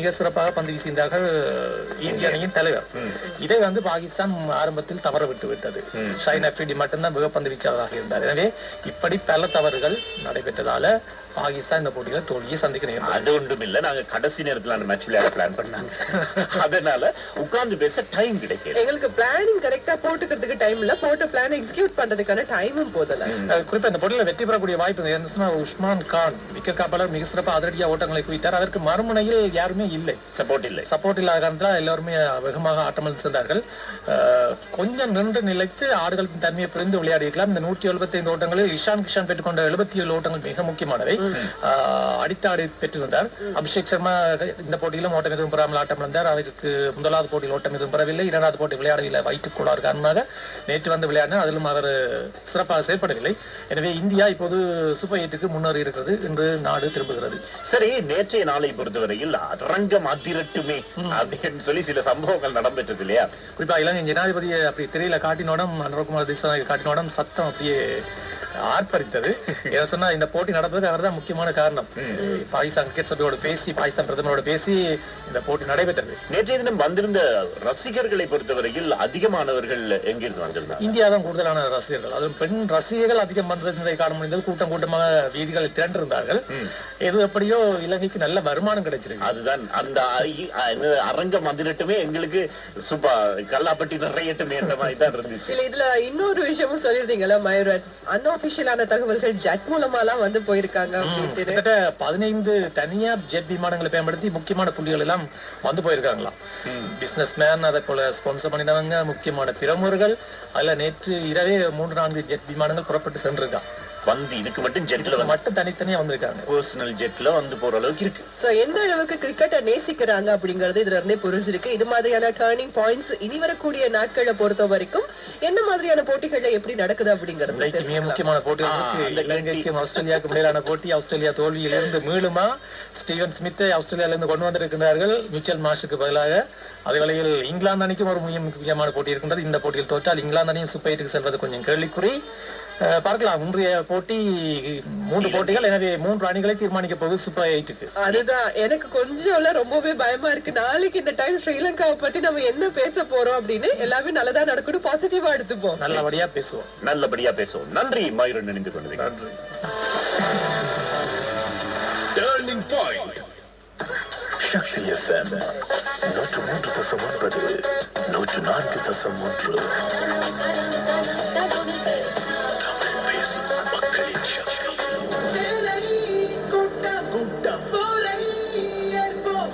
மிக சிறப்பாக பந்து வீசியிருந்தார்கள் இந்திய அணியின் தலைவர். இதை பாகிஸ்தான் ஆரம்பத்தில் தவற விட்டு விட்டது. ஷைன் அஃப்ரிடி மட்டும்தான் மிக பந்து வீச்சாளராக இருந்தார். எனவே இப்படி பல தவறுகள் நடைபெற்றதால பாகிஸ்தான் இந்த போட்டியில தோல்வியை சந்திக்க நேரம். அது ஒன்றும் இல்ல, நாங்க கடைசி நேரத்துல அந்த மேட்ச் விளையாட பிளான் பண்ணாங்க. அதனால உட்கார்ந்து பேச டைம் கிடைக்கல. எங்களுக்கு பிளானிங் கரெக்டா போட்டுக்கிறதுக்கு டைம் இல்ல, போட்ட பிளான் எக்ஸிக்யூட் பண்றதுக்கான டைமும் போதல. குறிப்பா இந்த போட்டியில வெற்றி பெறக்கூடிய வாய்ப்பு உஸ்மான் கான் விக்கெட் காப்பாளர் மிக சிறப்பாக அதிரடியாக ஓட்டங்களை குவித்தார். அதற்கு மறுமுனையில் யாருமே இல்லை, சப்போர்ட் இல்லாத காரணத்தில் எல்லாருமே வேகமாக ஆட்டமிழந்து சென்றார்கள். கொஞ்சம் நின்று நிலைத்து ஆடுகளத்தின் தன்மையை புரிந்து விளையாடி இருக்கலாம். இந்த 175 ஓட்டங்களில் இஷான் கிஷான் பெற்றுக்கொண்ட 77 ஓட்டங்கள் மிக முக்கியமானவை. அடித்தாடி பெற்றிருந்தார். அபிஷேக் சர்மா இந்த போட்டியிலும் ஓட்டம் எதுவும் பெறாமல் ஆட்டமிழந்தார். அவருக்கு முதலாவது போட்டியில் ஓட்டம் எதுவும் பெறவில்லை, இரண்டாவது போட்டி விளையாடவில்லை. வயிற்றுக் கோளாறு காரணமாக நேற்று விளையாடினார். அதிலும் அவர் சிறப்பாக செயல்படவில்லை. எனவே இந்தியா இப்போது சூப்பர் 8க்கு முன்னேறி இருக்கிறது. இன்று நாடு திரும்புகிறது. சரி, நேற்றைய நாளை பொறுத்தவரையில் அரங்கம் அதிரட்டுமே அப்படின்னு சொல்லி சில சம்பவங்கள் நடந்துட்டு இல்லையா? குறிப்பா இலங்கை ஜனாதிபதியை அப்படி திரையில காட்டினோடம், அனுரகுமார் திசாநாயகர் காட்டினோடம் சத்தம் அப்படியே ஆர்ப்பரித்தது. என்ன சொன்னா, இந்த போட்டி நடப்பதற்கு அவர் தான் முக்கியமான காரணம். பாகிஸ்தான் கிரிக்கெட் சபையோடு பேசி, பாகிஸ்தான் பிரதமரோடு பேசி இந்த போட்டி நடைபெற்றது. நேற்றைய தினம் வந்திருந்த ரசிகர்களை பொறுத்தவரையில் அதிகமானவர்கள் எங்கிருந்து வந்திருந்தார்? இந்தியா தான் கூடுதலான ரசிகர்கள், அதுவும் பெண் ரசிகர்கள் அதிகம் வந்ததை காண முடிந்தது. கூட்டம் கூட்டமாக வீதிகளில் திரண்டிருந்தார்கள். எது எப்படியோ இலங்கைக்கு நல்ல வருமானம் கிடைச்சிருக்கு. அதுதான் அந்த அரங்கம் அதிரட்டுமே எங்களுக்கு சூப்பர் கல்லாப்பட்டி நிறையட்டுமே என்ற மாதிரி தான் இருந்துச்சு. இதுல இன்னொரு விஷயமும் சொல்லிருந்தீங்களா மயூரன், அன்ஆபிஷியலான தகவல்கள் ஜெட் மூலமாலாம் போயிருக்காங்க. 15 தனியார் ஜெட் விமானங்களை பயன்படுத்தி முக்கியமான புள்ளிகள் எல்லாம் போயிருக்காங்களாம். பிசினஸ் மேன், அதை போல ஸ்பான்சர் பண்ணினவங்க, முக்கியமான பிரமுகர்கள். அதுல நேற்று இரவே 3-4 ஜெட் விமானங்கள் புறப்பட்டு சென்றிருக்காங்க. இதுக்கு மட்டும் ஜெட்ல மட்டும் தனித்தனியா வந்திருக்காங்க. பர்சனல் ஜெட்ல போற அளவுக்கு இருக்கு. சோ எந்த அளவுக்கு கிரிக்கெட்டை நேசிக்கிறாங்க அப்படிங்கறது இதுல இருந்தே புரிஞ்சிருக்கு. இது மாதிரியான டர்னிங் பாயிண்ட்ஸ் இனி வரக்கூடிய நாட்களை பொறுத்த வரைக்கும் என்ன மாதிரியான போட்டிகள்ல எப்படி நடக்குது அப்படிங்கிறது மிக முக்கியமான போட்டிகள். இலங்கைக்கும் ஆஸ்திரேலியாவுக்கும் இடையிலான போட்டி. ஆஸ்திரேலியா தோல்வியிலிருந்து மீளுமா? ஸ்டீவன் ஸ்மித்தை ஆஸ்திரேலியால இருந்து கொண்டு வந்திருக்கிறார்கள் மிச்சல் மார்ஷுக்கு பதிலாக. அதே வேளையில் இங்கிலாந்து அணிக்கும் ஒரு முக்கியமான போட்டி இருக்கின்றது. இந்த போட்டியில் தோற்றால் இங்கிலாந்து அணியும் சூப்பர் 8க்கு செல்வது கொஞ்சம் கேள்விக்குறி. பார்க்கலாம். இன்றைய போட்டி 3 போட்டிகள். எனவே 3 அணிகளை தீர்மானிக்க போகுது சூப்பர் 8க்கு. அதுதான் எனக்கு கொஞ்சம் ரொம்பவே பயமா இருக்கு. நாளைக்கு இந்த டைம் ஸ்ரீலங்காவை பத்தி நம்ம என்ன பேச போறோம் அப்படின்னு. எல்லாமே நல்லதா நடக்கணும், பாசிட்டிவா எடுத்துப்போம், நல்லபடியா பேசுவோம். நன்றி மயூரன், நினைந்து கொண்டு நன்றி. Turning Point சக்தி FM 103.9 104.1 மக்களின் சக்தி. கூட்டம் போரை ஏற்போம்